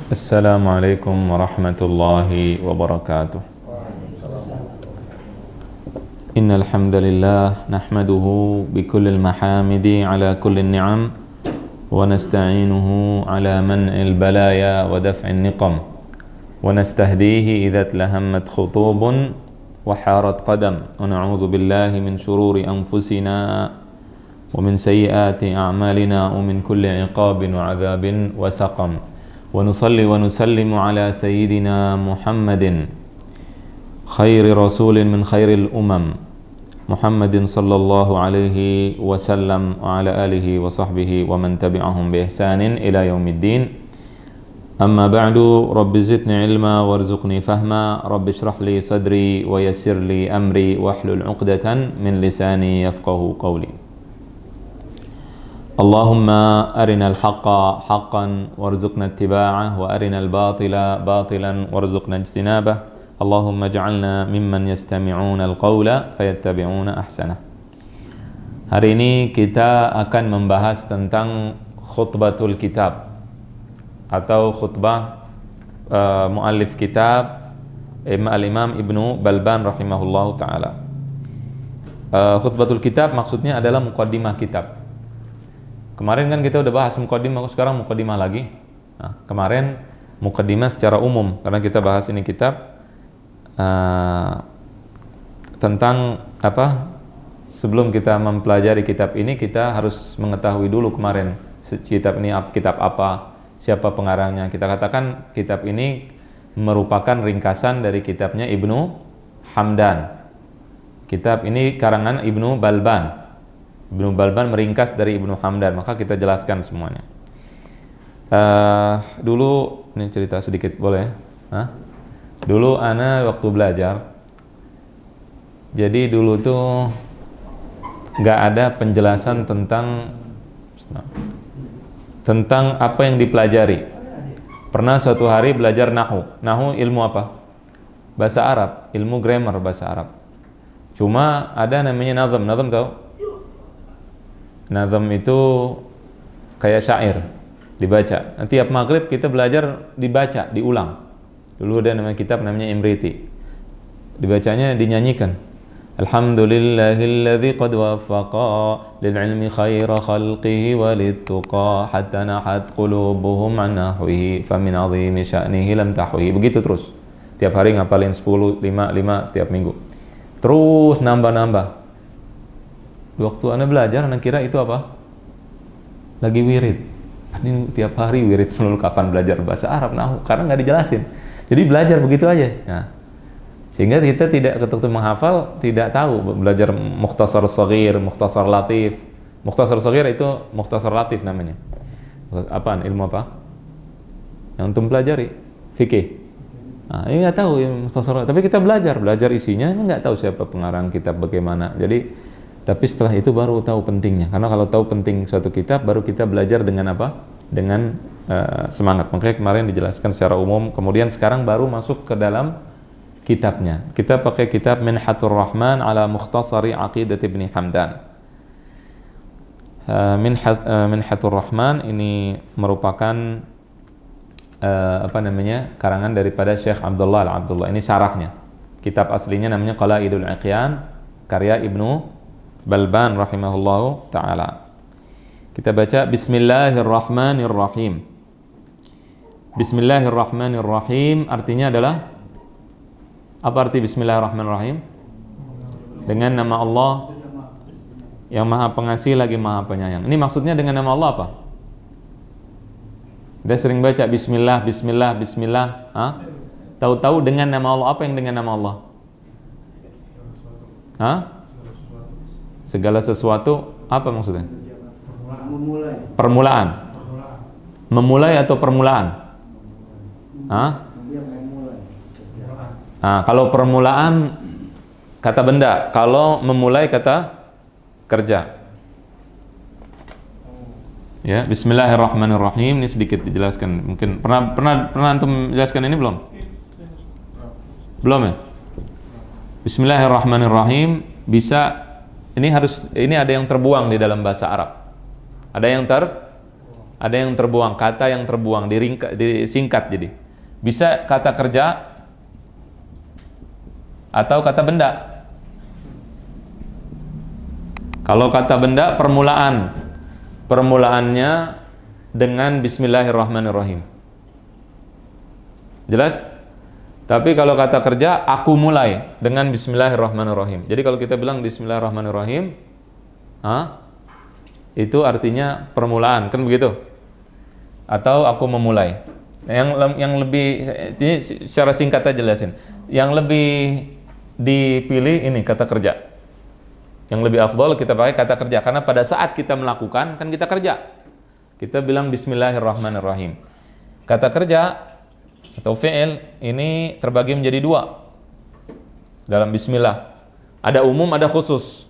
Assalamualaikum warahmatullahi wabarakatuh. Innal hamdalillah nahmaduhu bikullil mahamidi ala kullin ni'am wa nasta'inuhu ala man'il balaya wa daf'in niqam wa nastahdihi idza tlahammat khutubun wa harat qadam wa na'udzu billahi min shururi anfusina wa min sayyiati a'malina wa min kulli 'iqabin wa 'adzabin wa saqam. Wa nusalli wa nusallimu ala sayyidina Muhammadin khairi rasulin min khairil umam Muhammadin sallallahu alaihi wasallam wa ala alihi wa sahbihi wa man tabi'ahum bi ihsanin ila yaumiddin. Amma ba'du, rabbi zidni ilma warzuqni fahma, rabbi shrah li sadri wa yassir li amri wahlul 'uqdatan min lisani yafqahu qawli. Allahumma arinal haqqa haqqan warzuqna ittiba'ah wa arinal batila batilan warzuqna ijtinabah. Allahumma ja'alna mimman yastami'una al-qawla fayattabi'una ahsanah. Hari ini kita akan membahas tentang khutbatul kitab atau khutbah muallif kitab Al-Imam Ibnu Balban rahimahullahu ta'ala. Khutbatul kitab maksudnya adalah muqaddimah kitab. Kemarin kan kita udah bahas muqaddimah, sekarang muqaddimah lagi. Nah, kemarin muqaddimah secara umum, karena kita bahas ini kitab tentang apa? Sebelum kita mempelajari kitab ini, kita harus mengetahui dulu kemarin kitab ini kitab apa, siapa pengarangnya. Kita katakan kitab ini merupakan ringkasan dari kitabnya Ibnu Hamdan. Kitab ini karangan Ibnu Balban. Ibnu Balban meringkas dari Ibnu Hamdan, maka kita jelaskan semuanya. Dulu ini cerita sedikit boleh? Dulu ana waktu belajar, jadi dulu tuh nggak ada penjelasan tentang apa yang dipelajari. Pernah suatu hari belajar nahu ilmu apa? Bahasa Arab, ilmu grammar bahasa Arab. Cuma ada namanya nazam tahu? Nazam itu kayak syair, dibaca. Nanti tiap maghrib kita belajar dibaca, diulang. Dulu ada namanya kitab namanya Imriti. Dibacanya dinyanyikan. Alhamdulillahilladzi qad waffaqa lil ilmi khaira khalqihi walituqa hatta nahat qulubuhum an nahwihi famin azimi sya'nihi lam tahwihi. Begitu terus. Tiap hari ngapalin 10, 5 setiap minggu. Terus nambah-nambah. Waktu Anda belajar, Anda kira itu apa? Lagi wirid. Ini tiap hari wirid melulu. Kapan belajar bahasa Arab, nahu? Karena nggak dijelasin. Jadi belajar begitu aja. Nah, sehingga kita tidak ketika menghafal, tidak tahu belajar mukhtasar shaghir, mukhtasar latif. Mukhtasar shaghir itu mukhtasar latif namanya. Apaan? Ilmu apa? Yang antum pelajari? Fikih. Nah, ini nggak tahu yang mukhtasar, tapi kita belajar isinya, nggak tahu siapa pengarang kitab bagaimana. Jadi tapi setelah itu baru tahu pentingnya. Karena kalau tahu penting suatu kitab, baru kita belajar dengan apa? Dengan semangat. Makanya kemarin dijelaskan secara umum. Kemudian sekarang baru masuk ke dalam kitabnya. Kita pakai kitab Minhatur Rahman ala Mukhtasari Aqidat Ibni Hamdan. Minhatur Rahman ini merupakan karangan daripada Syekh Abdullah Al-Abdullah. Ini syarahnya. Kitab aslinya namanya Qalaidul Iqyan, karya Ibnu Balban rahimahullahu ta'ala. Kita baca Bismillahirrahmanirrahim. Bismillahirrahmanirrahim artinya adalah apa arti Bismillahirrahmanirrahim? Dengan nama Allah yang Maha Pengasih lagi Maha Penyayang. Ini maksudnya dengan nama Allah apa? Kita sering baca Bismillah, Bismillah, Bismillah. Tahu-tahu dengan nama Allah, apa yang dengan nama Allah? Segala sesuatu, apa maksudnya? Permulaan. Memulai atau permulaan? Kalau permulaan kata benda, kalau memulai kata kerja. Ya, Bismillahirrahmanirrahim. Ini sedikit dijelaskan. Mungkin pernah antum jelaskan ini belum? Belum ya? Bismillahirrahmanirrahim bisa ini ada yang terbuang di dalam bahasa Arab. Ada yang ada yang terbuang, kata yang terbuang, disingkat jadi. Bisa kata kerja atau kata benda. Kalau kata benda, permulaannya dengan Bismillahirrahmanirrahim. Jelas? Tapi kalau kata kerja, aku mulai dengan Bismillahirrahmanirrahim. Jadi kalau kita bilang Bismillahirrahmanirrahim, itu artinya permulaan, kan begitu? Atau aku memulai. Yang lebih, ini secara singkat aja jelasin. Yang lebih dipilih ini kata kerja. Yang lebih afdal kita pakai kata kerja, karena pada saat kita melakukan kan kita kerja. Kita bilang Bismillahirrahmanirrahim. Kata kerja atau fi'il ini terbagi menjadi dua dalam Bismillah. Ada umum, ada khusus.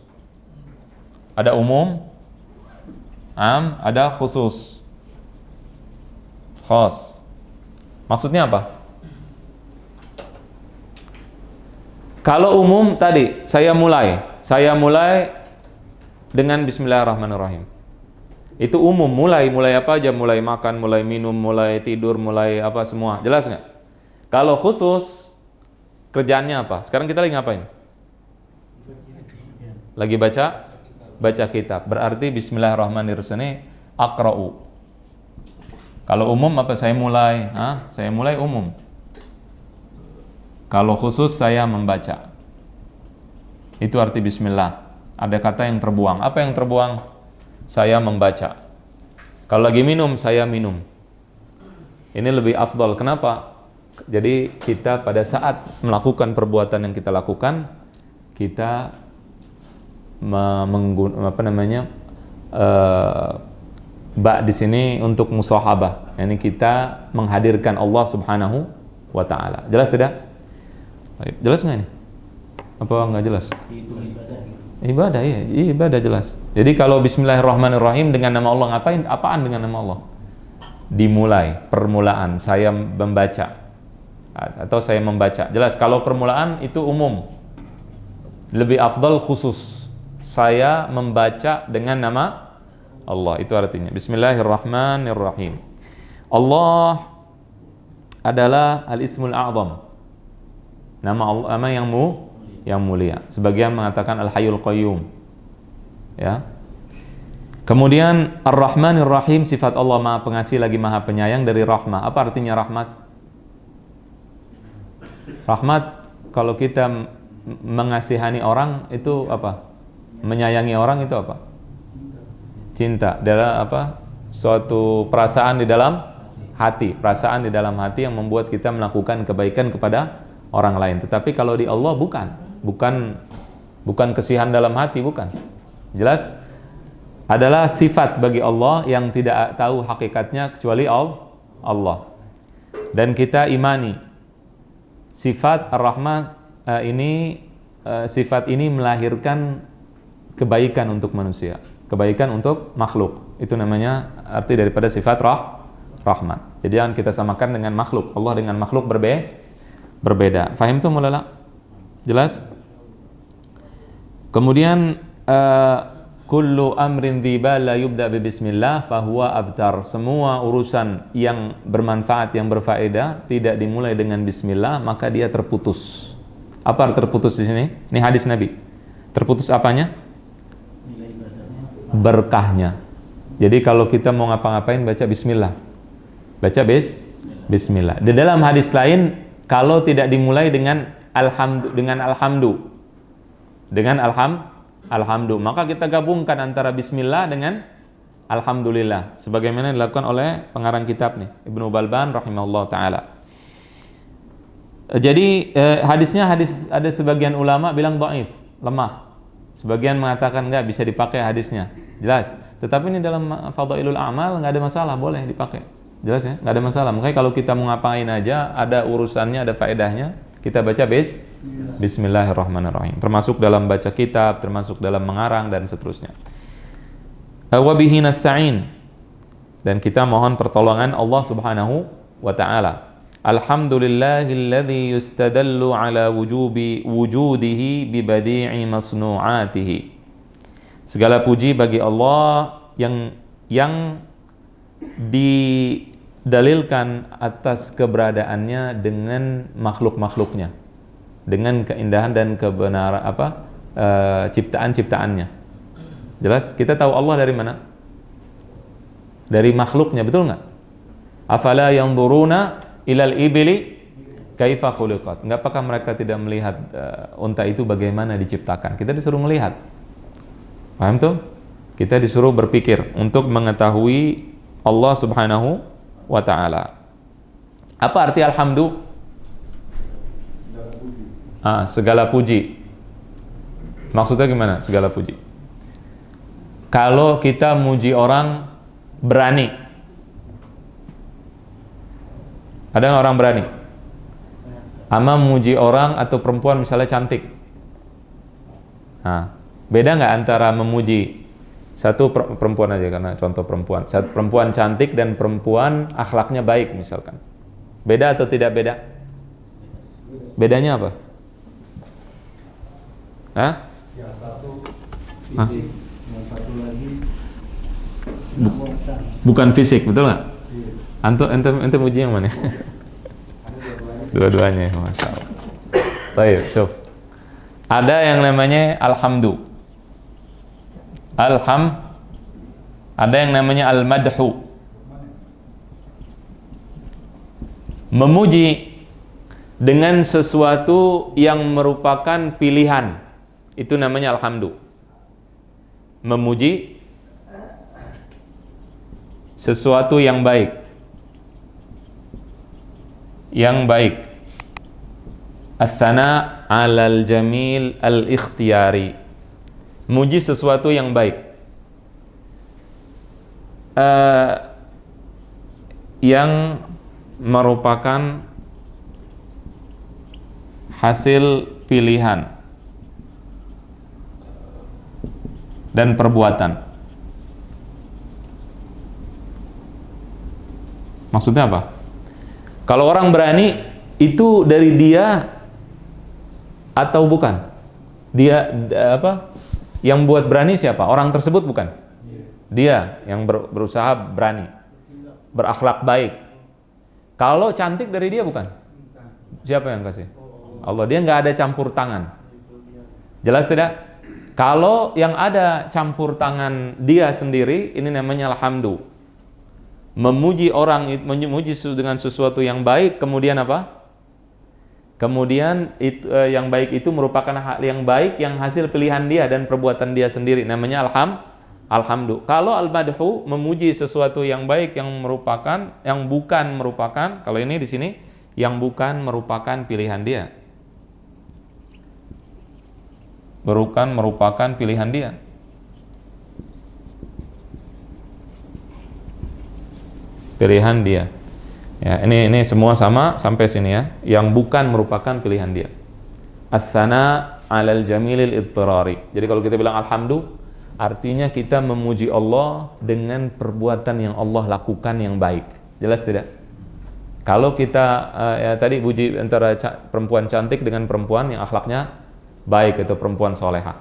Ada umum, ada khusus, khas. Maksudnya apa? Kalau umum tadi saya mulai dengan Bismillahirrahmanirrahim. Itu umum, mulai apa aja, mulai makan, mulai minum, mulai tidur, mulai apa semua. Jelas nggak? Kalau khusus kerjaannya apa? Sekarang kita lagi ngapain? Lagi baca kitab. Berarti Bismillahirrahmanirrahim aqra'u. Kalau umum apa? Saya mulai, saya mulai umum. Kalau khusus saya membaca. Itu arti bismillah. Ada kata yang terbuang. Apa yang terbuang? Saya membaca. Kalau lagi minum, saya minum. Ini lebih afdal. Kenapa? Jadi kita pada saat melakukan perbuatan yang kita lakukan, kita di sini untuk musahabah. Yani kita menghadirkan Allah Subhanahu wa taala. Jelas tidak? Jelas nggak ini? Apa nggak jelas? Ibadah, iya, ibadah jelas. Jadi kalau Bismillahirrahmanirrahim dengan nama Allah, ngapain? Apaan dengan nama Allah? Dimulai, permulaan, saya membaca atau saya membaca. Jelas, kalau permulaan itu umum. Lebih afdal khusus. Saya membaca dengan nama Allah, itu artinya. Bismillahirrahmanirrahim. Allah adalah Al-Ismul A'zam. Nama Allah, nama yang mulia. Sebagian mengatakan Al-Hayyul Qayyum. Ya. Kemudian Ar-Rahmanir Rahim, sifat Allah Maha Pengasih lagi Maha Penyayang dari rahmah. Apa artinya rahmat? Rahmat kalau kita mengasihani orang itu apa? Menyayangi orang itu apa? Cinta. Adalah apa? Suatu perasaan di dalam hati, perasaan di dalam hati yang membuat kita melakukan kebaikan kepada orang lain. Tetapi kalau di Allah bukan kesihan dalam hati, bukan. Jelas? Adalah sifat bagi Allah yang tidak tahu hakikatnya kecuali Allah. Dan kita imani sifat Ar-Rahman sifat ini melahirkan kebaikan untuk manusia, kebaikan untuk makhluk. Itu namanya arti daripada sifat rahmat. Jadi jangan kita samakan dengan makhluk. Allah dengan makhluk berbeda. Fahim tuh mulala? Jelas? Kemudian kullu amrin dzibal la yubda bi bismillah fahuwa abtar. Semua urusan yang bermanfaat, yang berfaedah tidak dimulai dengan bismillah, maka dia terputus. Apa terputus di sini? Ini hadis Nabi. Terputus apanya? Berkahnya. Jadi kalau kita mau ngapa-ngapain baca bismillah. Baca bismillah. Di dalam hadis lain kalau tidak dimulai dengan alhamdu, maka kita gabungkan antara bismillah dengan alhamdulillah, sebagaimana dilakukan oleh pengarang kitab nih, Ibnu Balban rahimahullah taala. Jadi hadisnya ada sebagian ulama bilang dhaif, lemah. Sebagian mengatakan enggak, bisa dipakai hadisnya. Jelas. Tetapi ini dalam fadhailul a'mal enggak ada masalah, boleh dipakai. Jelas ya? Enggak ada masalah. Makanya kalau kita mau ngapain aja, ada urusannya, ada faedahnya, kita baca Bismillahirrahmanirrahim. Termasuk dalam baca kitab, termasuk dalam mengarang dan seterusnya. Wa bihi nasta'in. Dan kita mohon pertolongan Allah Subhanahu wa taala. Alhamdulillahilladzi yustadallu ala wujudihi bi badi'i masnu'atihi. Segala puji bagi Allah yang didalilkan atas keberadaannya dengan makhluk-makhluknya, dengan keindahan dan kebenaran ciptaan-ciptaannya. Jelas? Kita tahu Allah dari mana? Dari makhluknya, betul nggak? Afala yanzuruna ilal ibili kaifa khuliqat. Nggak, apakah mereka tidak melihat unta itu bagaimana diciptakan? Kita disuruh melihat. Paham tuh? Kita disuruh berpikir untuk mengetahui Allah Subhanahu wa ta'ala. Apa arti alhamdu? Segala puji. Maksudnya gimana segala puji? Kalau kita muji orang berani. Ada nggak orang berani? Ama muji orang atau perempuan misalnya cantik. Beda nggak antara memuji satu perempuan aja karena contoh perempuan. Satu perempuan cantik dan perempuan akhlaknya baik misalkan. Beda atau tidak beda? Bedanya apa? Yang satu fisik, yang satu lagi bukan fisik, betul nggak? Ente muji yang mana? Dua-duanya, masya Allah. Baik, syuf. Ada yang namanya alhamdu. Ada yang namanya al-madhu. Memuji dengan sesuatu yang merupakan pilihan. Itu namanya alhamdu. Memuji sesuatu yang baik. Yang baik. Ats-tsana 'alal jamil al-ikhtiyari. Muji sesuatu yang baik. Yang merupakan hasil pilihan dan perbuatan. Maksudnya apa? Kalau orang berani itu dari dia atau bukan? Dia Yang buat berani siapa? Orang tersebut bukan? Dia yang berusaha berani, berakhlak baik. Kalau cantik dari dia bukan? Siapa yang kasih? Allah. Dia nggak ada campur tangan. Jelas tidak? Kalau yang ada campur tangan dia sendiri, ini namanya alhamdu. Memuji orang, memuji dengan sesuatu yang baik, kemudian apa? Kemudian yang baik itu merupakan hal yang baik yang hasil pilihan dia dan perbuatan dia sendiri, namanya alhamdu. Kalau al-madhu memuji sesuatu yang baik yang bukan merupakan, kalau ini di sini yang bukan merupakan pilihan dia. Bukan merupakan pilihan dia. Pilihan dia. Ya, ini semua sama sampai sini ya. Yang bukan merupakan pilihan dia. Ats-tsana 'alal jamilil ittirari. Jadi kalau kita bilang alhamdu, artinya kita memuji Allah dengan perbuatan yang Allah lakukan yang baik. Jelas tidak? Kalau kita tadi puji antara perempuan cantik dengan perempuan yang akhlaknya baik, itu perempuan soleha.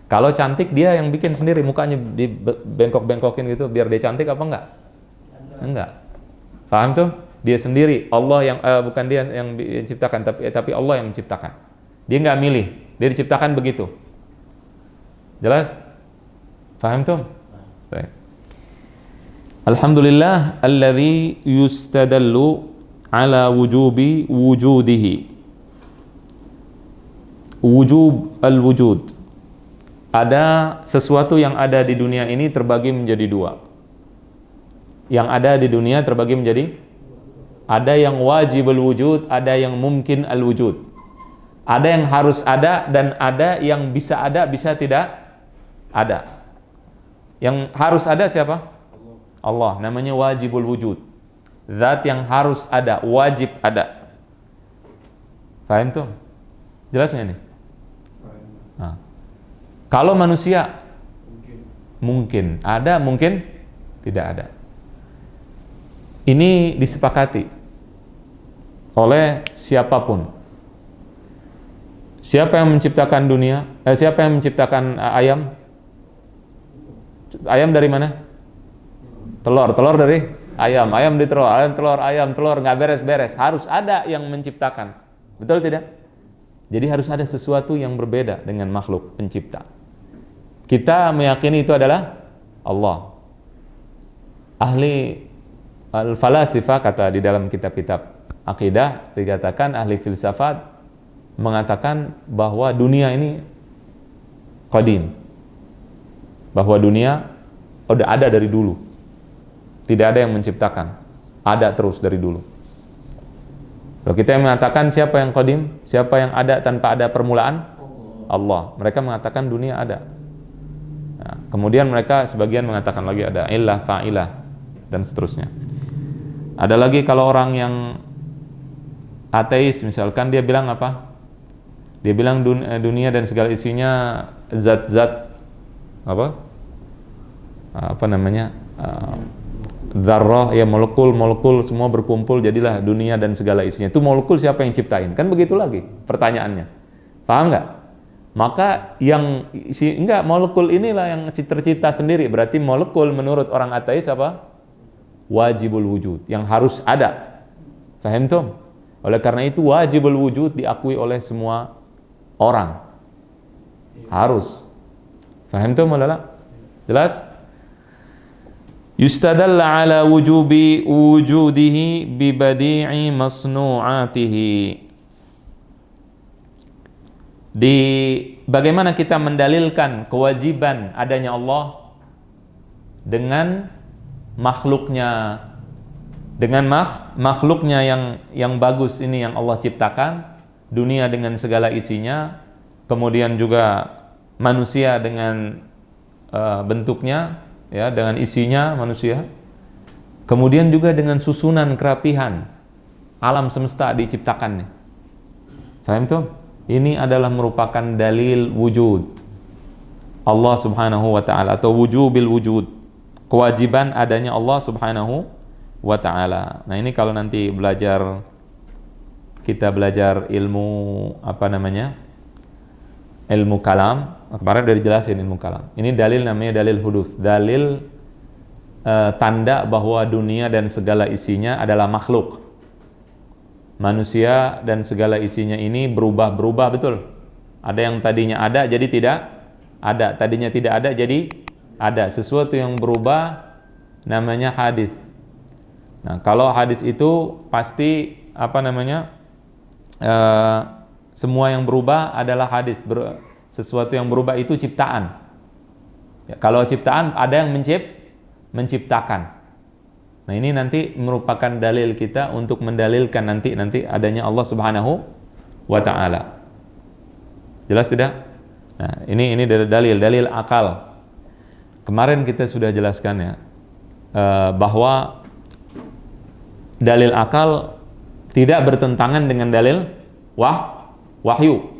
Kalau cantik dia yang bikin sendiri, mukanya dibengkok-bengkokin gitu biar dia cantik apa enggak? Enggak. Paham tuh? Dia sendiri, Allah yang bukan dia yang menciptakan, tapi Allah yang menciptakan. Dia nggak milih, dia diciptakan begitu. Jelas? Paham tuh? Baik. Alhamdulillah alladzi yustadallu ala wujubi wujudihi. Wujub al-wujud. Ada sesuatu yang ada di dunia ini terbagi menjadi dua. Yang ada di dunia terbagi menjadi, ada yang wajibul wujud, ada yang mungkin al-wujud. Ada yang harus ada dan ada yang bisa ada, bisa tidak ada. Yang harus ada siapa? Allah. Namanya wajibul wujud. Zat yang harus ada, wajib ada. Paham tuh? Jelas nggak nih? Nah. Kalau manusia mungkin ada, mungkin tidak ada. Ini disepakati oleh siapapun. Siapa yang menciptakan dunia? Siapa yang menciptakan ayam? Ayam dari mana? Telur. Telur dari Ayam telur, nggak beres-beres. Harus ada yang menciptakan. Betul tidak? Jadi harus ada sesuatu yang berbeda dengan makhluk pencipta. Kita meyakini itu adalah Allah. Ahli al-falasifah kata di dalam kitab-kitab akidah dikatakan ahli filsafat mengatakan bahwa dunia ini qadim. Bahwa dunia udah ada dari dulu. Tidak ada yang menciptakan. Ada terus dari dulu. Kalau kita yang mengatakan siapa yang qadim, siapa yang ada tanpa ada permulaan? Allah. Mereka mengatakan dunia ada. Nah, kemudian mereka sebagian mengatakan lagi ada illah, fa'ilah, dan seterusnya. Ada lagi kalau orang yang ateis misalkan dia bilang apa? Dia bilang dunia dan segala isinya zat-zat apa namanya? Dzarrah, ya molekul semua berkumpul jadilah dunia dan segala isinya. Itu molekul siapa yang ciptain? Kan begitu lagi pertanyaannya. Paham nggak? Maka yang enggak, molekul inilah yang tercipta sendiri. Berarti molekul menurut orang ateis apa? Wajibul wujud, yang harus ada. Faham tuh? Oleh karena itu wajibul wujud diakui oleh semua orang. Harus. Faham tuh Maulana? Jelas? Yustadalla ala wujudihi bi badi'i masnu'atihi. Di bagaimana kita mendalilkan kewajiban adanya Allah dengan makhluknya, dengan makhluknya yang bagus ini yang Allah ciptakan, dunia dengan segala isinya, kemudian juga manusia dengan bentuknya, ya, dengan isinya manusia, kemudian juga dengan susunan kerapihan alam semesta diciptakannya. Faham tuh? Ini adalah merupakan dalil wujud Allah subhanahu wa ta'ala, atau wujubil wujud, kewajiban adanya Allah subhanahu wa ta'ala. Nah ini kalau nanti kita belajar ilmu ilmu kalam, kemarin udah dijelasin ilmu kalam. Ini dalil namanya dalil hudus, dalil tanda bahwa dunia dan segala isinya adalah makhluk. Manusia dan segala isinya ini berubah-berubah, betul. Ada yang tadinya ada jadi tidak ada, tadinya tidak ada jadi ada. Sesuatu yang berubah namanya hadis. Nah, kalau hadis itu pasti semua yang berubah adalah hadis. Sesuatu yang berubah itu ciptaan. Ya, kalau ciptaan ada yang menciptakan. Nah, ini nanti merupakan dalil kita untuk mendalilkan nanti adanya Allah Subhanahu wa ta'ala. Jelas tidak? Nah, ini dalil akal. Kemarin kita sudah jelaskan ya, bahwa dalil akal tidak bertentangan dengan dalil wahyu.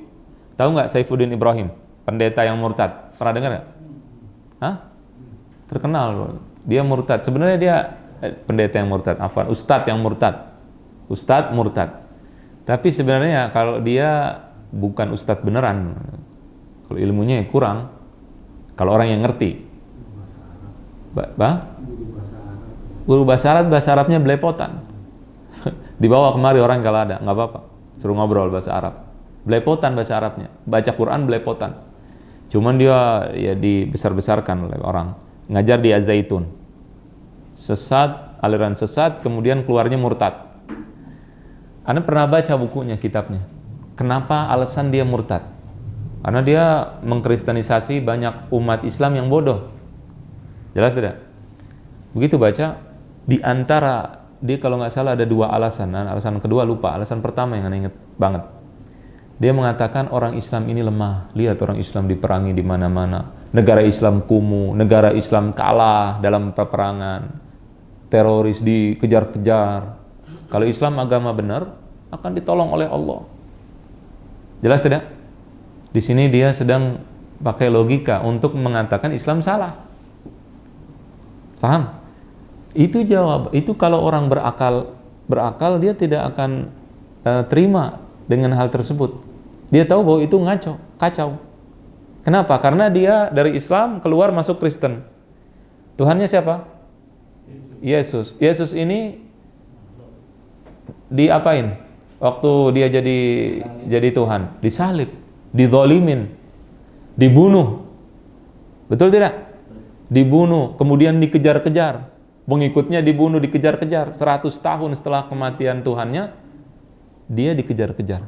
Tahu nggak Saifuddin Ibrahim, pendeta yang murtad? Pernah dengar nggak? Hah? Terkenal, dia murtad. Sebenarnya dia pendeta yang murtad, ustadz yang murtad. Ustadz murtad. Tapi sebenarnya kalau dia bukan ustadz beneran, kalau ilmunya kurang, kalau orang yang ngerti. Guru bahasa Arabnya belepotan. Dibawa kemari orang kalau ada, nggak apa-apa, suruh ngobrol bahasa Arab. Belepotan bahasa Arabnya, baca Quran belepotan. Cuman dia ya dibesar-besarkan oleh orang. Ngajar di Az-Zaitun. Sesat, aliran sesat, kemudian keluarnya murtad. Anda pernah baca bukunya, kitabnya. Kenapa alasan dia murtad? Karena dia mengkristenisasi banyak umat Islam yang bodoh. Jelas tidak? Begitu baca, di antara dia kalau nggak salah ada dua alasan. Alasan kedua lupa, alasan pertama yang Anda ingat banget. Dia mengatakan orang Islam ini lemah. Lihat orang Islam diperangi di mana-mana. Negara Islam kumuh, negara Islam kalah dalam peperangan. Teroris dikejar-kejar. Kalau Islam agama benar, akan ditolong oleh Allah. Jelas tidak? Di sini dia sedang pakai logika untuk mengatakan Islam salah. Paham? Itu jawab. Itu kalau orang berakal dia tidak akan terima dengan hal tersebut. Dia tahu bahwa itu kacau. Kenapa? Karena dia dari Islam keluar masuk Kristen. Tuhannya siapa? Yesus. Yesus ini diapain? Waktu dia jadi Tuhan, disalib, dizolimin, dibunuh. Betul tidak? Dibunuh, kemudian dikejar-kejar. Pengikutnya dibunuh, dikejar-kejar. 100 tahun setelah kematian Tuhannya, dia dikejar-kejar.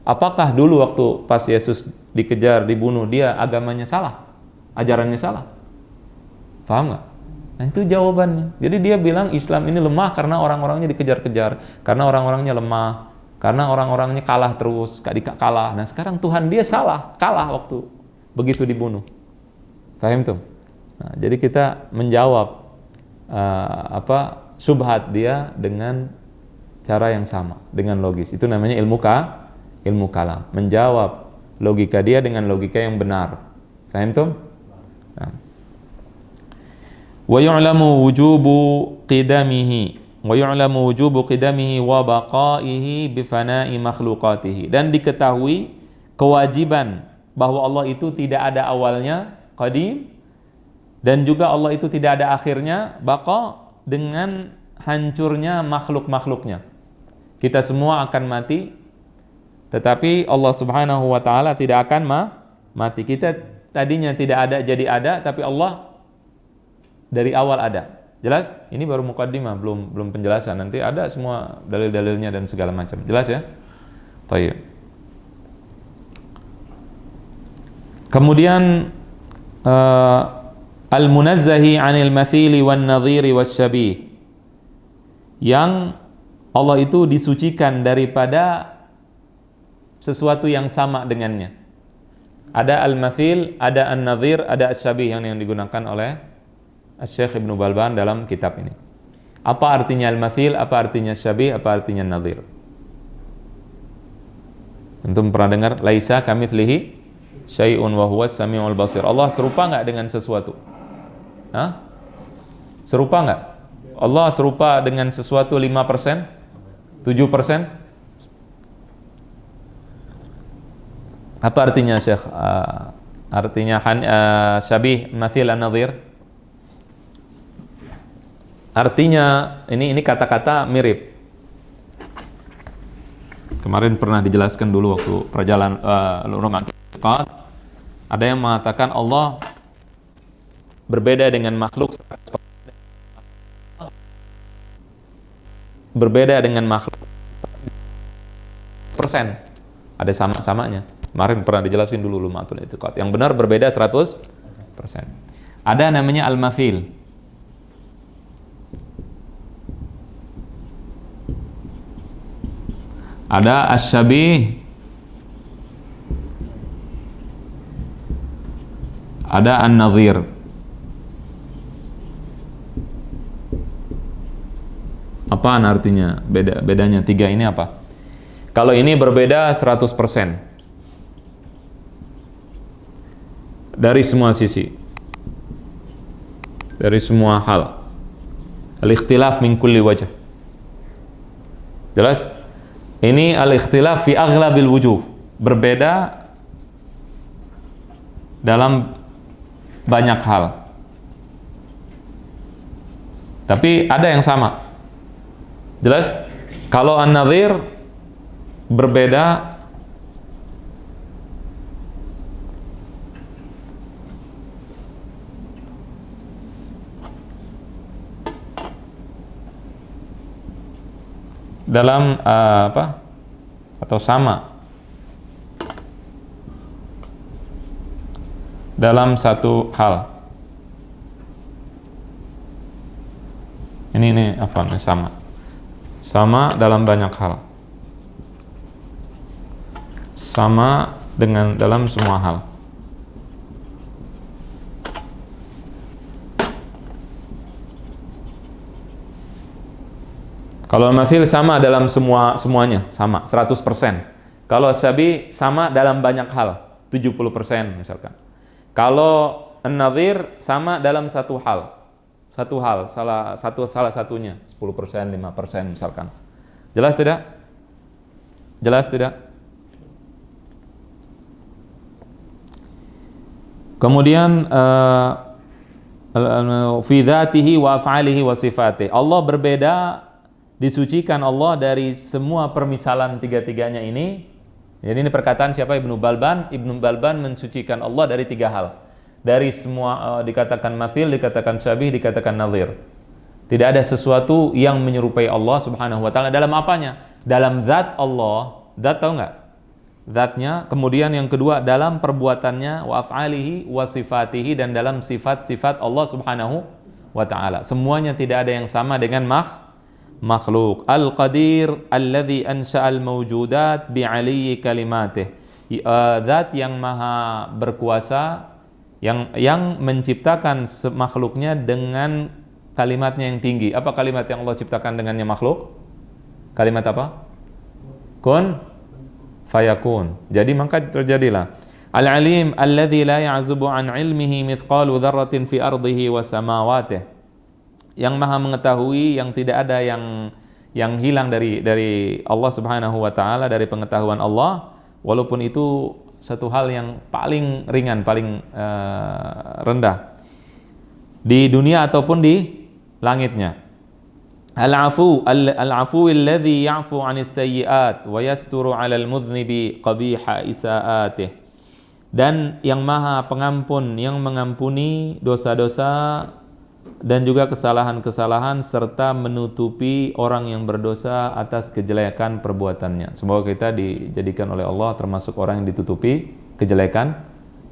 Apakah dulu waktu pas Yesus dikejar, dibunuh, dia agamanya salah? Ajarannya salah? Paham nggak? Nah itu jawabannya. Jadi dia bilang Islam ini lemah karena orang-orangnya dikejar-kejar, karena orang-orangnya lemah, karena orang-orangnya kalah terus, kalah. Nah sekarang Tuhan dia salah, kalah waktu begitu dibunuh. Paham tuh? Nah, jadi kita menjawab syubhat dia dengan cara yang sama, dengan logis. Itu namanya ilmu kalam. Menjawab logika dia dengan logika yang benar. Paham tuh? Nah. Wa yu'lamu wujubu qidamihi wa baqaihi bi fana'i makhluqatihi. Dan diketahui kewajiban bahwa Allah itu tidak ada awalnya, qadim, dan juga Allah itu tidak ada akhirnya, baqa, dengan hancurnya makhluk-makhluknya. Kita semua akan mati, tetapi Allah Subhanahu wa taala tidak akan mati. Kita tadinya tidak ada jadi ada, tapi Allah dari awal ada. Jelas? Ini baru muqaddimah, belum penjelasan. Nanti ada semua dalil-dalilnya dan segala macam. Jelas ya? Baik. Kemudian al-munazzahi 'anil mathili wan nadhiri wasyabih. Yang Allah itu disucikan daripada sesuatu yang sama dengannya. Ada al-mathil, ada an-nadhir, ada asy-syabih yang digunakan oleh Syekh Ibnu Balban dalam kitab ini. Apa artinya al-mathil, apa artinya syabih, apa artinya nadhir? Antum pernah dengar laisa kamitslihi syai'un wa huwas samiul basir. Allah serupa enggak dengan sesuatu? Hah? Serupa enggak? Allah serupa dengan sesuatu 5%? 7%? Apa artinya Syekh? Artinya syabih, mathil, an-nadhir? Artinya ini kata-kata mirip. Kemarin pernah dijelaskan dulu waktu perjalanan ada yang mengatakan Allah berbeda dengan makhluk, persen. Ada sama-samanya. Kemarin pernah dijelasin dulu lumatul i'tiqad. Yang benar berbeda 100%. Ada namanya al-mathil. Ada asy-syabih, ada an-nadhir. Apaan artinya? Bedanya tiga ini apa? Kalau ini berbeda 100% dari semua sisi, dari semua hal. Al-ikhtilaf min kulli wajh. Jelas? Ini al-ikhtilaf fi aghlabil wujuh, berbeda dalam banyak hal. Tapi ada yang sama. Jelas? Kalau an-nadhir berbeda dalam atau sama dalam satu hal. Ini sama dalam banyak hal, sama dengan dalam semua hal. Kalau mathil sama dalam semuanya, sama 100%. Kalau syabi sama dalam banyak hal, 70% misalkan. Kalau an-nadhir sama dalam satu hal, salah satunya 10%, 5% misalkan. Jelas tidak? Jelas tidak? Kemudian fi dzatihi wa af'alihi wa sifatihi. Allah berbeda, disucikan Allah dari semua permisalan tiga-tiganya ini. Jadi ini perkataan siapa? Ibnu Balban. Ibnu Balban mensucikan Allah dari tiga hal. Dari semua dikatakan mathil, dikatakan syabih, dikatakan nadhir. Tidak ada sesuatu yang menyerupai Allah Subhanahu wa taala dalam apanya? Dalam zat Allah. Zat tahu enggak? Zatnya. Kemudian yang kedua dalam perbuatannya, wa af'alihi wa sifatihi, dan dalam sifat-sifat Allah Subhanahu wa taala. Semuanya tidak ada yang sama dengan makhluk. Al-Qadir alladzi ansha'al mawjudat bi'aliyyi kalimatih. Zat yang maha berkuasa, yang menciptakan makhluknya dengan kalimatnya yang tinggi. Apa kalimat yang Allah ciptakan dengannya makhluk? Kalimat apa? Kun fayakun. Jadi maka terjadilah. Al-Alim alladzi la ya'zubu an ilmihi mithqalu dzarratin fi ardihi wa samawatih. Yang maha mengetahui, yang tidak ada yang hilang dari Allah Subhanahu wa taala, dari pengetahuan Allah, walaupun itu satu hal yang paling ringan, paling rendah di dunia ataupun di langitnya. Al-afu alladhi ya'fu 'anis sayyi'at wa yasturu 'alal mudhnibi qabiha isaatih. Dan yang maha pengampun, yang mengampuni dosa-dosa dan juga kesalahan-kesalahan, serta menutupi orang yang berdosa atas kejelekan perbuatannya. Semoga kita dijadikan oleh Allah termasuk orang yang ditutupi kejelekan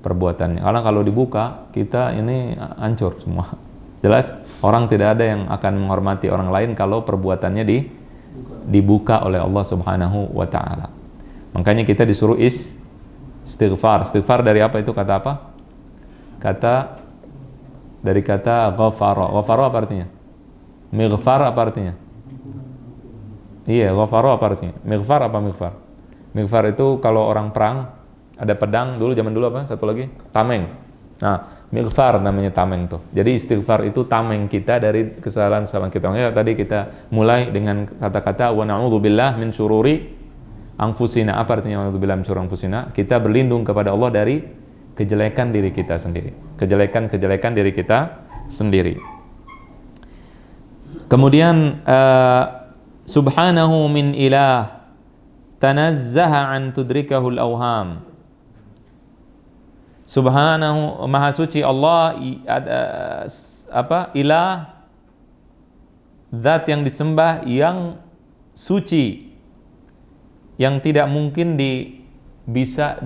perbuatannya. Karena kalau dibuka, kita ini hancur semua. Jelas, orang tidak ada yang akan menghormati orang lain kalau perbuatannya dibuka oleh Allah Subhanahu wa taala. Makanya kita disuruh istighfar. Istighfar dari apa itu? Kata apa? Dari kata ghafara. Ghafara apa artinya? Mighfar apa artinya? Iya, ghafara apa artinya? Mighfar apa mighfar? Mighfar itu kalau orang perang, ada pedang dulu, zaman dulu apa? Satu lagi, tameng. Nah, mighfar namanya tameng tuh. Jadi istighfar itu tameng kita dari kesalahan-kesalahan kita. Makanya tadi kita mulai dengan kata-kata wa na'udzubillah min syururi anfusina. Apa artinya wa na'udzubillah min syururi anfusina? Kita berlindung kepada Allah dari kejelekan diri kita sendiri. Kejelekan diri kita sendiri. Kemudian subhanahu min ilah tanazzaha an tudrikahul awham. Subhanahu, maha suci Allah, ilah, zat yang disembah, yang suci, yang tidak mungkin bisa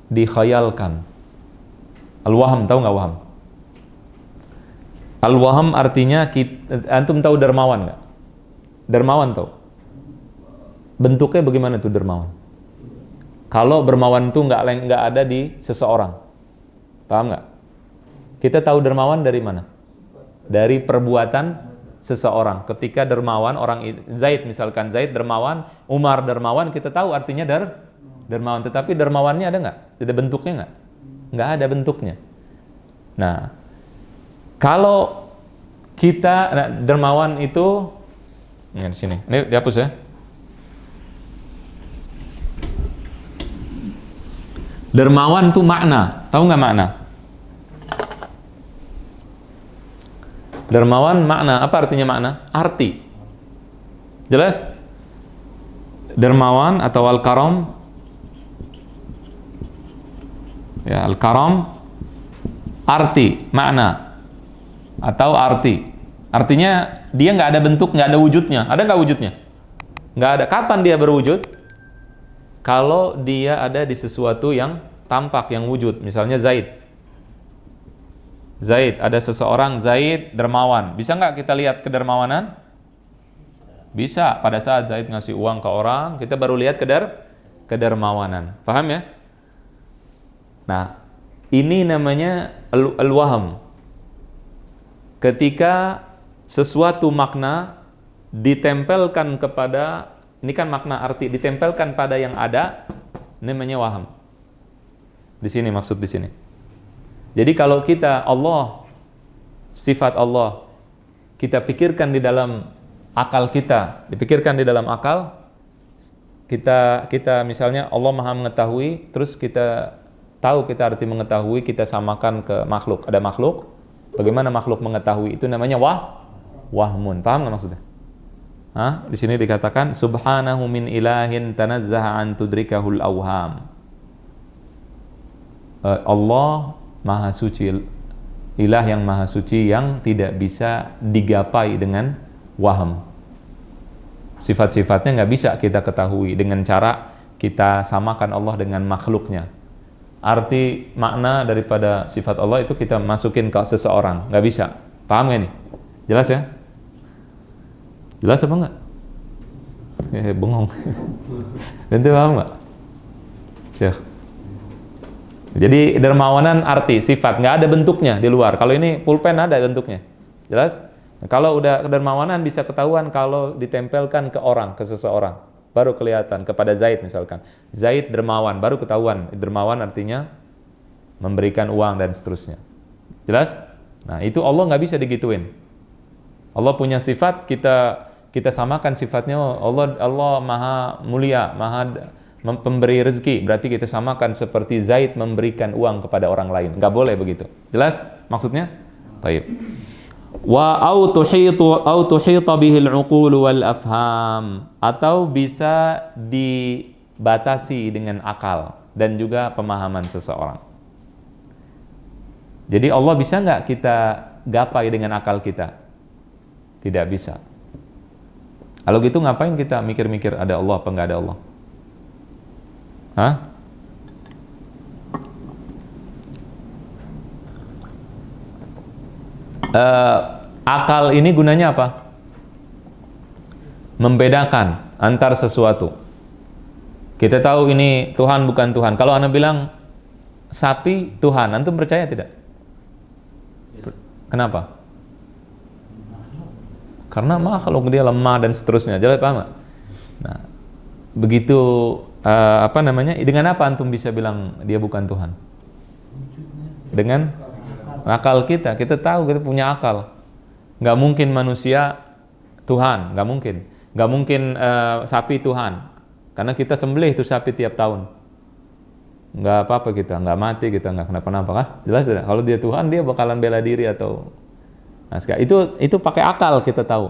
dikhayalkan. Al-waham, tahu nggak waham? Al-waham artinya, antum tahu dermawan nggak? Dermawan tahu? Bentuknya bagaimana tuh dermawan? Kalau dermawan itu nggak ada di seseorang, paham nggak? Kita tahu dermawan dari mana? Dari perbuatan seseorang. Ketika dermawan, orang Zaid misalkan, Zaid dermawan, Umar dermawan, kita tahu artinya dermawan. Tetapi dermawannya ada nggak? Ada bentuknya nggak? Nggak ada bentuknya. Nah, kalau kita dermawan itu, di sini, ini dihapus ya. Dermawan itu makna, tahu nggak makna? Dermawan makna, apa artinya makna? Arti. Jelas? Dermawan atau al-karam, ya, al-karam arti, makna atau arti. Artinya dia nggak ada bentuk, nggak ada wujudnya. Ada nggak wujudnya? Nggak ada. Kapan dia berwujud? Kalau dia ada di sesuatu yang tampak, yang wujud. Misalnya Zaid, ada seseorang Zaid dermawan. Bisa nggak kita lihat kedermawanan? Bisa. Pada saat Zaid ngasih uang ke orang, kita baru lihat kedermawanan. Paham ya? Nah, ini namanya al-waham. Ketika sesuatu makna ditempelkan kepada, ini kan makna arti, ditempelkan pada yang ada, namanya waham. Di sini maksud di sini. Jadi kalau kita Allah, sifat Allah, kita pikirkan di dalam akal kita, dipikirkan di dalam akal, kita misalnya Allah Maha mengetahui, terus kita tahu kita arti mengetahui, kita samakan ke makhluk. Ada makhluk, bagaimana makhluk mengetahui? Itu namanya wahmun. Paham nggak maksudnya? Hah? Di sini dikatakan subhanahu min ilahin tanazzaha an tudrikahul awham. Allah maha suci, ilah yang maha suci yang tidak bisa digapai dengan waham. Sifat-sifatnya nggak bisa kita ketahui dengan cara kita samakan Allah dengan makhluknya. Arti makna daripada sifat Allah itu kita masukin ke seseorang, nggak bisa. Paham nggak nih? Jelas ya? Jelas apa enggak? Bengong. Nanti paham enggak? Syekh. Jadi dermawanan arti, sifat, nggak ada bentuknya di luar. Kalau ini pulpen ada bentuknya. Jelas? Nah, kalau udah dermawanan bisa ketahuan kalau ditempelkan ke orang, ke seseorang. Baru kelihatan. Kepada Zaid misalkan. Zaid dermawan, baru ketahuan. Dermawan artinya memberikan uang dan seterusnya. Jelas? Nah, itu Allah nggak bisa digituin. Allah punya sifat, kita samakan sifatnya. Allah maha mulia, maha pemberi rezeki. Berarti kita samakan seperti Zaid memberikan uang kepada orang lain. Nggak boleh begitu. Jelas maksudnya? Baik. Wa au tuhita bihil uqul wal afham, atau bisa dibatasi dengan akal dan juga pemahaman seseorang. Jadi Allah bisa nggak kita gapai dengan akal kita? Tidak bisa. Kalau gitu ngapain kita mikir-mikir ada Allah apa nggak ada Allah? Hah? Akal ini gunanya apa? Membedakan antar sesuatu. Kita tahu ini Tuhan bukan Tuhan. Kalau Anda bilang sapi Tuhan, antum percaya tidak? Kenapa? Karena makhluk dia lemah dan seterusnya. Jelas paham nggak? Nah, begitu dengan apa antum bisa bilang dia bukan Tuhan? Dengan akal kita. Kita tahu kita punya akal. Nggak mungkin manusia Tuhan, nggak mungkin. Nggak mungkin sapi Tuhan. Karena kita sembelih itu sapi tiap tahun. Nggak apa-apa kita, nggak mati kita, nggak kenapa-napa kah? Jelas tidak? Kalau dia Tuhan, dia bakalan bela diri atau... Nah, itu pakai akal kita tahu.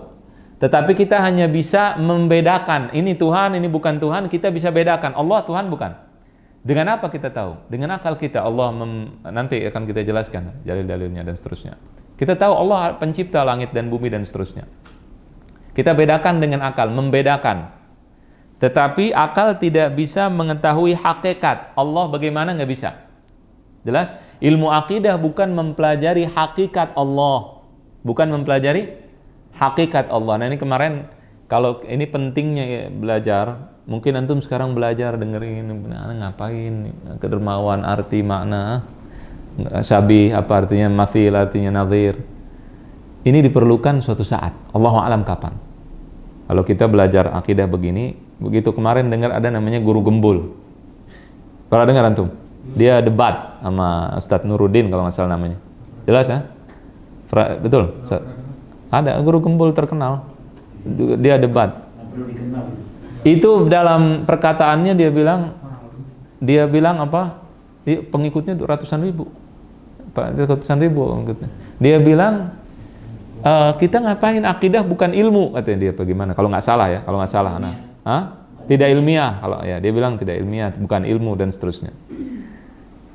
Tetapi kita hanya bisa membedakan ini Tuhan, ini bukan Tuhan. Kita bisa bedakan Allah Tuhan bukan. Dengan apa kita tahu? Dengan akal kita. Allah nanti akan kita jelaskan dalil-dalilnya dan seterusnya. Kita tahu Allah pencipta langit dan bumi dan seterusnya. Kita bedakan dengan akal, membedakan. Tetapi akal tidak bisa mengetahui hakikat Allah bagaimana, nggak bisa. Jelas? Ilmu akidah bukan mempelajari hakikat Allah. Bukan mempelajari hakikat Allah. Nah ini kemarin, kalau ini pentingnya ya, belajar. Mungkin antum sekarang belajar dengerin, ngapain, kedermawan, arti, makna, syabih, apa artinya, mathil, artinya nadhir. Ini diperlukan suatu saat. Allahu a'lam kapan. Kalau kita belajar akidah begini, begitu kemarin dengar ada namanya guru gembul. Pernah dengar antum? Dia debat sama Ustadz Nuruddin kalau nggak salah namanya. Jelas ya? Betul? Ada guru gembul terkenal. Dia debat. Itu dalam perkataannya dia bilang apa? Pengikutnya ratusan ribu. Ratusan ribu pengikutnya. Dia bilang kita ngapain, akidah bukan ilmu, katanya dia. Bagaimana? Kalau nggak salah ya, kalau nggak salah. Nah, tidak ilmiah. Kalau ya dia bilang tidak ilmiah, bukan ilmu dan seterusnya.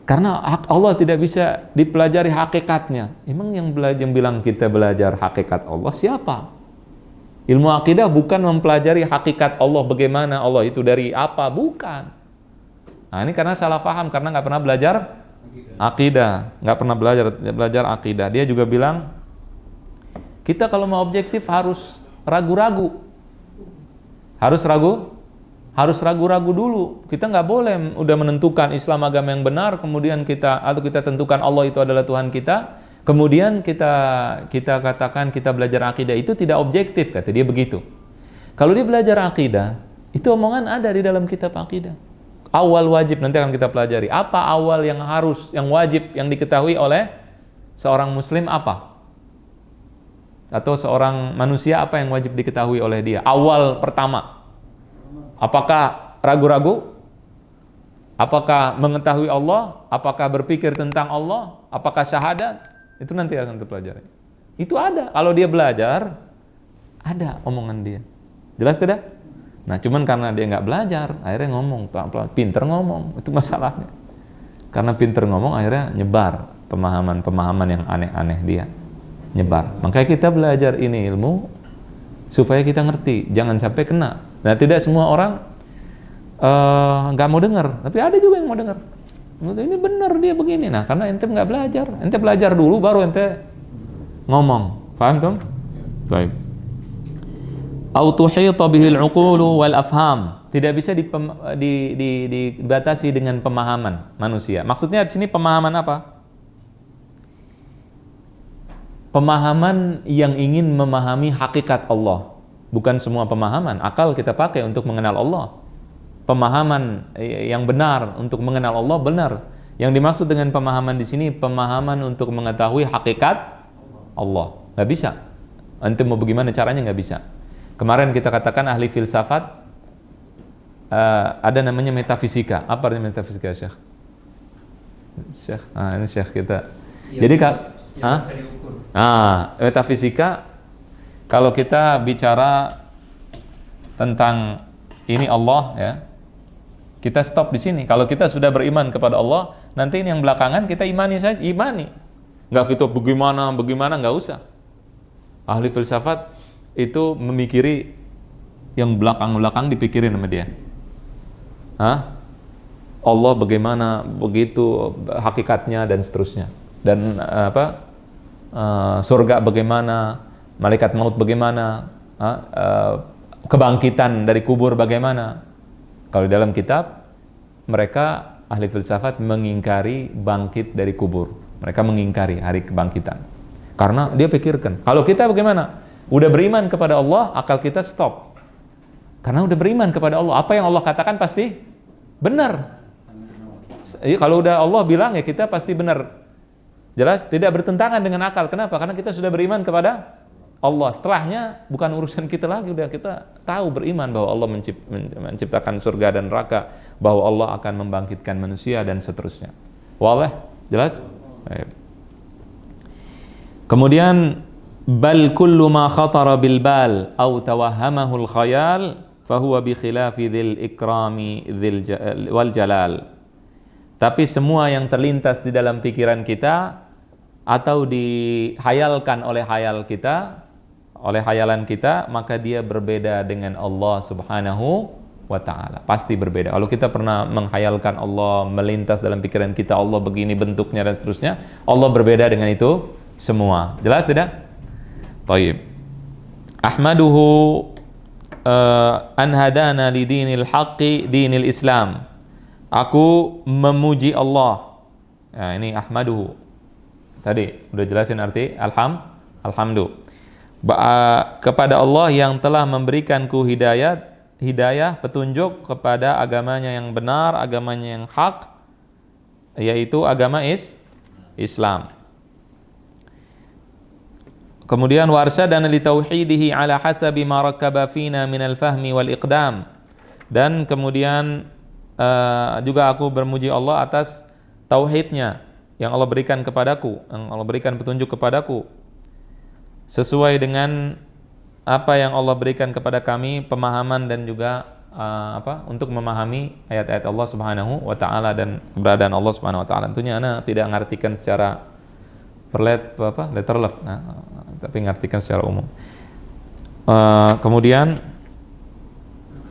Karena Allah tidak bisa dipelajari hakikatnya. Emang yang bilang kita belajar hakikat Allah siapa? Ilmu akidah bukan mempelajari hakikat Allah, bagaimana Allah itu dari apa, bukan. Nah ini karena salah paham, karena nggak pernah belajar akidah, nggak pernah belajar akidah. Dia juga bilang kita kalau mau objektif harus ragu-ragu, harus ragu-ragu dulu. Kita nggak boleh udah menentukan Islam agama yang benar, kemudian kita tentukan Allah itu adalah Tuhan kita, kemudian kita katakan kita belajar akidah, itu tidak objektif, kata dia begitu. Kalau dia belajar akidah, itu omongan ada di dalam kitab akidah. Awal wajib, nanti akan kita pelajari. Apa awal yang wajib, yang diketahui oleh seorang muslim apa? Atau seorang manusia apa yang wajib diketahui oleh dia? Awal pertama. Apakah ragu-ragu? Apakah mengetahui Allah? Apakah berpikir tentang Allah? Apakah syahadat? Itu nanti akan terpelajari. Itu ada. Kalau dia belajar, ada omongan dia. Jelas tidak? Nah, cuman karena dia nggak belajar, akhirnya ngomong pelan-pelan, pinter ngomong. Itu masalahnya. Karena pinter ngomong, akhirnya nyebar pemahaman-pemahaman yang aneh-aneh dia. Nyebar. Makanya kita belajar ini ilmu supaya kita ngerti. Jangan sampai kena. Nah, tidak semua orang nggak mau dengar, tapi ada juga yang mau dengar. Ini benar dia begini. Nah, karena ente nggak belajar, ente belajar dulu baru ente ngomong. Paham tuh? Baik. Au tuhita bihil uqulu wal afham. Tidak bisa dibatasi dengan pemahaman manusia. Maksudnya di sini pemahaman apa? Pemahaman yang ingin memahami hakikat Allah. Bukan semua pemahaman akal kita pakai untuk mengenal Allah. Pemahaman yang benar untuk mengenal Allah benar. Yang dimaksud dengan pemahaman di sini pemahaman untuk mengetahui hakikat Allah. Nggak bisa. Ente mau bagaimana caranya nggak bisa. Kemarin kita katakan ahli filsafat ada namanya metafisika. Apa artinya metafisika, Syekh? Syekh, ini Syekh kita. Jadi metafisika kalau kita bicara tentang ini Allah ya. Kita stop di sini. Kalau kita sudah beriman kepada Allah, nanti ini yang belakangan kita imani saja, imani. Nggak kita bagaimana, nggak usah. Ahli filsafat itu memikiri yang belakang-belakang dipikirin sama dia. Allah bagaimana, begitu hakikatnya dan seterusnya. Dan surga bagaimana, malaikat maut bagaimana, kebangkitan dari kubur bagaimana. Kalau dalam kitab, mereka ahli filsafat mengingkari bangkit dari kubur. Mereka mengingkari hari kebangkitan. Karena dia pikirkan, kalau kita bagaimana? Udah beriman kepada Allah, akal kita stop. Karena udah beriman kepada Allah, apa yang Allah katakan pasti benar. Kalau udah Allah bilang ya kita pasti benar. Jelas? Tidak bertentangan dengan akal. Kenapa? Karena kita sudah beriman kepada Allah. Setelahnya bukan urusan kita lagi, udah kita tahu beriman bahwa Allah menciptakan surga dan neraka, bahwa Allah akan membangkitkan manusia dan seterusnya. Wallah, jelas? Baik. Kemudian bal kullu ma khatara bil bal aw tawahhamahu al khayal fahuwa bi khilafi dzil ikrami wal jalal. Tapi semua yang terlintas di dalam pikiran kita atau dihayalkan oleh hayalan kita, maka dia berbeda dengan Allah Subhanahu wa ta'ala. Pasti berbeda. Kalau kita pernah menghayalkan Allah, melintas dalam pikiran kita Allah begini bentuknya dan seterusnya, Allah berbeda dengan itu semua. Jelas tidak? Taib. Ahmaduhu an hadana li dinil haqqi dinil Islam. Aku memuji Allah. Ya, ini ahmaduhu. Tadi udah jelasin arti alhamdulillah. Kepada Allah yang telah memberikanku hidayah petunjuk kepada agamanya yang benar, agamanya yang hak, yaitu agama Islam. Kemudian warsyadana li tauhidihi ala hasabi ma rakkaba fina min al-fahmi wal iqdam. Dan kemudian juga aku bermuji Allah atas tauhidnya yang Allah berikan kepadaku, yang Allah berikan petunjuk kepadaku sesuai dengan apa yang Allah berikan kepada kami, pemahaman dan juga untuk memahami ayat-ayat Allah Subhanahu wa taala dan keberadaan Allah Subhanahu wa taala. Tentunya ana tidak mengartikan secara letterlek, tapi mengartikan secara umum. Kemudian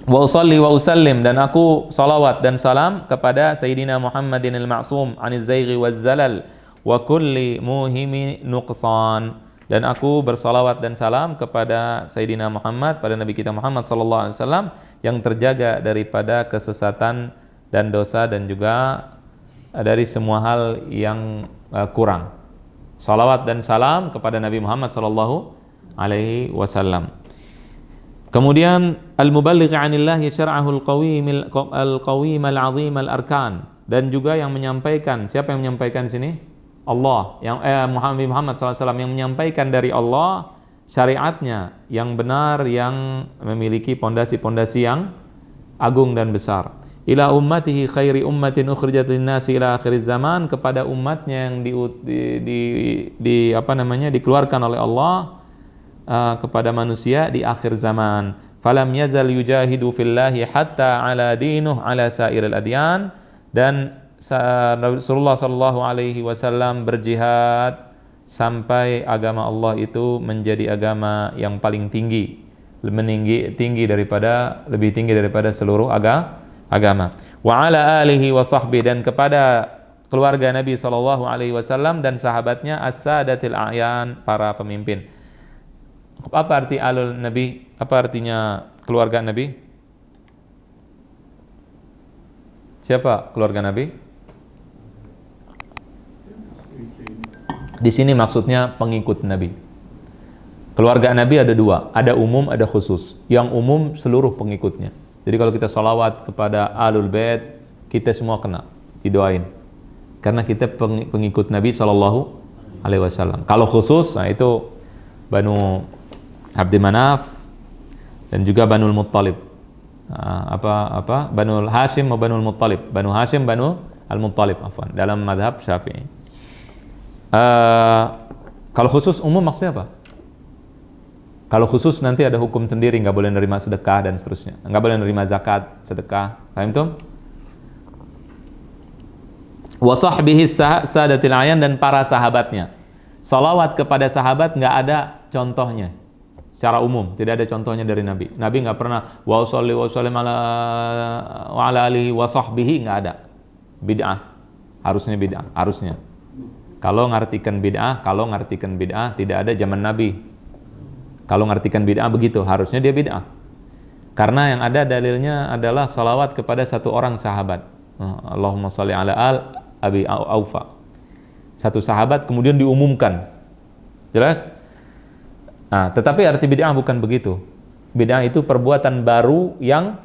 wa usalli wa usallim, dan aku salawat dan salam kepada Sayyidina Muhammadin al-Ma'sum aniz zaighi waz zalal wa kulli muhimi nuqsan, dan aku bersalawat dan salam kepada Sayyidina Muhammad, pada Nabi kita Muhammad sallallahu alaihi wasallam yang terjaga daripada kesesatan dan dosa dan juga dari semua hal yang kurang. Salawat dan salam kepada Nabi Muhammad sallallahu alaihi wasallam. Kemudian al-muballigh 'anillahi syar'ahul qawim al-'azim al-arkan, dan juga yang menyampaikan, siapa yang menyampaikan di sini? Allah, yang Muhammad SAW yang menyampaikan dari Allah syariatnya yang benar, yang memiliki pondasi-pondasi yang agung dan besar. ila ummatihi khairi ummatin ukhrijat lin-nasi ila akhiriz zaman, kepada umatnya yang dikeluarkan oleh Allah kepada manusia di akhir zaman. Falam yazal yujahidu fillahi hatta ala dinuh ala sairil adyan, dan Rasulullah sallallahu alaihi wasallam berjihad sampai agama Allah itu menjadi agama yang paling tinggi, lebih tinggi daripada seluruh agama. Wa ala alihi wa sahbihi, dan kepada keluarga Nabi sallallahu alaihi wasallam dan sahabatnya as-sadatil a'yan, para pemimpin. Apa arti alul Nabi? Apa artinya keluarga Nabi? Siapa keluarga Nabi? Di sini maksudnya pengikut Nabi. Keluarga Nabi ada dua, ada umum, ada khusus. Yang umum seluruh pengikutnya. Jadi kalau kita sholawat kepada alul bait, kita semua kena, didoain. Karena kita pengikut Nabi Sallallahu Alaihi Wasallam. Kalau khusus, nah itu Banu Abdi Manaf dan juga Banul Muttalib. Banul Hashim atau Banul Muttalib? Banu Hashim, Banu Al-Muttalib, afwan, dalam madhab Syafi'i. Kalau khusus, umum maksudnya apa? Kalau khusus nanti ada hukum sendiri, nggak boleh nerima sedekah dan seterusnya, nggak boleh nerima zakat, sedekah. Paham tuh? Wa sahbihi sadatil ayan, dan para sahabatnya. Salawat kepada sahabat nggak ada contohnya. Secara umum tidak ada contohnya dari Nabi. Nabi nggak pernah wa sholli wa sallim wa ala alihi wa sahbihi, nggak ada. Bid'ah. Harusnya bid'ah, harusnya. Kalau ngartikan bid'ah tidak ada zaman Nabi. Kalau ngartikan bid'ah begitu, harusnya dia bid'ah. Karena yang ada dalilnya adalah salawat kepada satu orang sahabat. Allahumma sholli ala Abi Aufa. Satu sahabat kemudian diumumkan. Jelas? Nah, tetapi arti bid'ah bukan begitu. Bid'ah itu perbuatan baru yang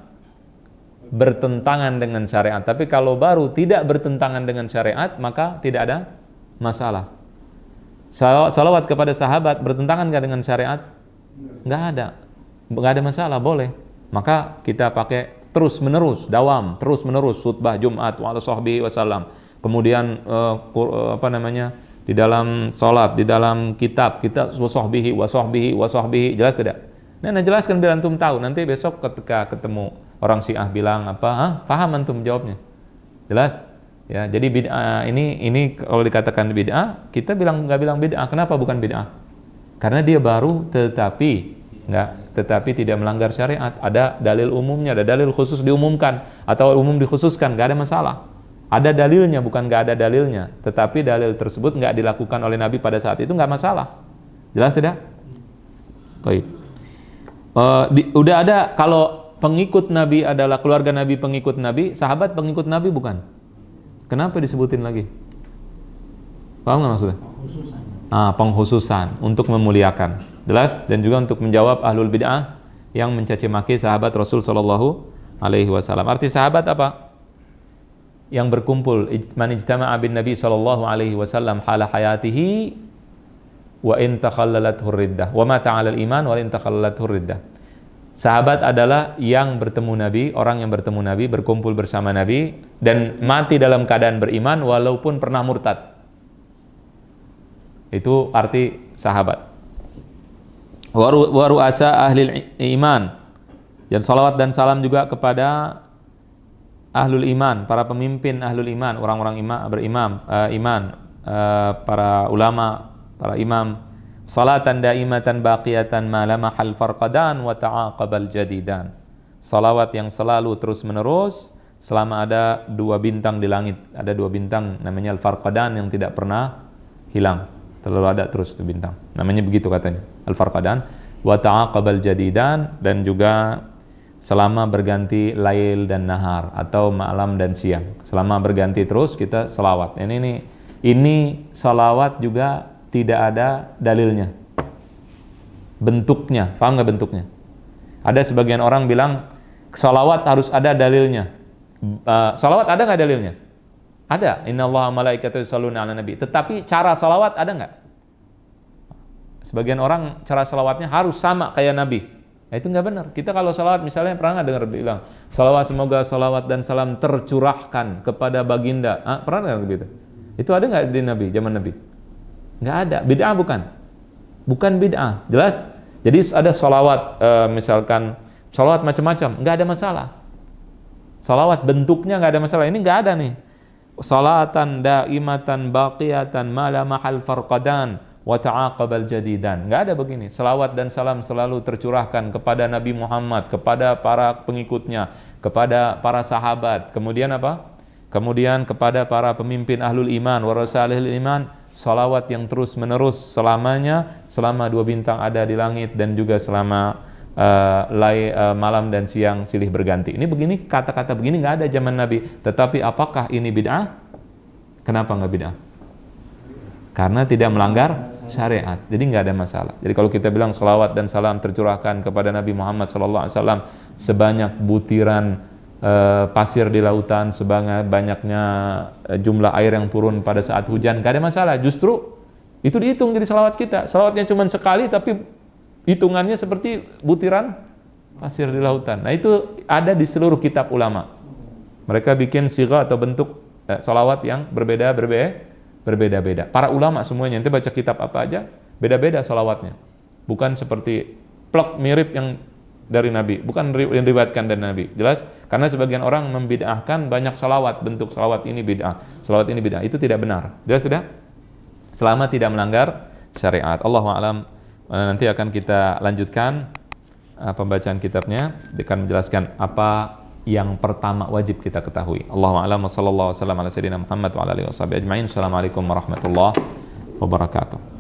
bertentangan dengan syariat. Tapi kalau baru tidak bertentangan dengan syariat, maka tidak ada masalah. Salawat kepada sahabat bertentangan nggak dengan syariat? Nggak ada masalah, boleh. Maka kita pakai terus menerus, dawam, terus menerus, khutbah Jumat wa ala sahbihi wasallam. Kemudian di dalam sholat, di dalam kitab kita wasahbihi, jelas tidak? Nah, jelaskan biar antum tahu. Nanti besok ketika ketemu orang Syiah bilang apa, paham antum jawabnya. Jelas? Ya, jadi bid'ah ini kalau dikatakan bid'ah, kita nggak bilang bid'ah. Kenapa bukan bid'ah? Karena dia baru tetapi tidak melanggar syariat. Ada dalil umumnya, ada dalil khusus diumumkan atau umum dikhususkan, nggak ada masalah. Ada dalilnya, bukan nggak ada dalilnya, tetapi dalil tersebut nggak dilakukan oleh Nabi pada saat itu, nggak masalah. Jelas tidak? Baik. Udah ada, kalau pengikut Nabi adalah keluarga Nabi, pengikut Nabi, sahabat pengikut Nabi bukan? Kenapa disebutin lagi? Paham nggak maksudnya? Pengkhususan untuk memuliakan. Jelas? Dan juga untuk menjawab ahlul bid'ah yang mencaci maki sahabat Rasul Shallallahu Alaihi Wasallam. Arti sahabat apa? Yang berkumpul, man ijtama'a bin Nabi sallallahu alaihi wasallam hala hayatihi wa in takhallalathu riddah wa ma ta'ala al-iman wa in takhallalathu riddah. Sahabat adalah yang bertemu Nabi, orang yang bertemu Nabi, berkumpul bersama Nabi dan mati dalam keadaan beriman walaupun pernah murtad. Itu arti sahabat. Wa ru'asa ahlil iman. Dan salawat dan salam juga kepada ahlul iman, para pemimpin ahlul iman, orang-orang para ulama, para imam. Salatan daimatan baqiyatan ma lamahal farqadan wa ta'aqabal jadidan. Salawat yang selalu terus menerus selama ada dua bintang di langit. Ada dua bintang namanya al-farqadan yang tidak pernah hilang. Selalu ada terus itu bintang. Namanya begitu katanya, al-farqadan wa ta'aqabal jadidan, dan juga selama berganti lail dan nahar atau malam dan siang, selama berganti terus kita selawat. Ini selawat juga tidak ada dalilnya. Bentuknya, paham nggak bentuknya? Ada sebagian orang bilang selawat harus ada dalilnya. Selawat ada nggak dalilnya? Ada. Innallaha malaikatahu yusholluna 'alan nabi. Tetapi cara selawat ada nggak? Sebagian orang cara selawatnya harus sama kayak Nabi. Nah, itu nggak benar. Kita kalau salawat misalnya pernah nggak dengar bilang Salawat, semoga salawat dan salam tercurahkan kepada baginda. Pernah nggak begitu? Itu ada nggak di Nabi, zaman Nabi? Nggak ada. Bid'ah bukan? Bukan bid'ah. Jelas? Jadi ada salawat, misalkan salawat macam-macam, nggak ada masalah. Salawat bentuknya nggak ada masalah. Ini nggak ada nih. Salatan daimatan baqiyatan ma la mahal farqadan wa ta'aqabal jadidan. Nggak ada begini. Salawat dan salam selalu tercurahkan kepada Nabi Muhammad, kepada para pengikutnya, kepada para sahabat. Kemudian apa? Kemudian kepada para pemimpin ahlul iman, warasalihul iman. Salawat yang terus menerus selamanya, selama 2 bintang ada di langit dan juga selama malam dan siang silih berganti. Ini begini, kata-kata begini nggak ada zaman Nabi. Tetapi apakah ini bid'ah? Kenapa nggak bid'ah? Karena tidak melanggar syariat. Jadi nggak ada masalah. Jadi kalau kita bilang salawat dan salam tercurahkan kepada Nabi Muhammad SAW sebanyak butiran pasir di lautan, banyaknya jumlah air yang turun pada saat hujan, nggak ada masalah. Justru itu dihitung jadi salawat kita. Salawatnya cuma sekali tapi hitungannya seperti butiran pasir di lautan. Nah itu ada di seluruh kitab ulama. Mereka bikin sigha atau bentuk salawat yang berbeda-beda. Para ulama semuanya, nanti baca kitab apa aja, beda-beda salawatnya. Bukan seperti plek mirip yang dari Nabi, bukan yang diriwayatkan dari Nabi. Jelas? Karena sebagian orang membid'ahkan banyak salawat, bentuk salawat ini bid'ah, salawat ini bid'ah. Itu tidak benar. Jelas tidak? Selama tidak melanggar syariat. Allahu a'lam. Nanti akan kita lanjutkan pembacaan kitabnya, akan menjelaskan apa yang pertama wajib kita ketahui. Allahu a'lam wa sallallahu wasallam ala sayyidina Muhammad wa ala alihi washabihi ajma'in. Assalamualaikum warahmatullahi wabarakatuh.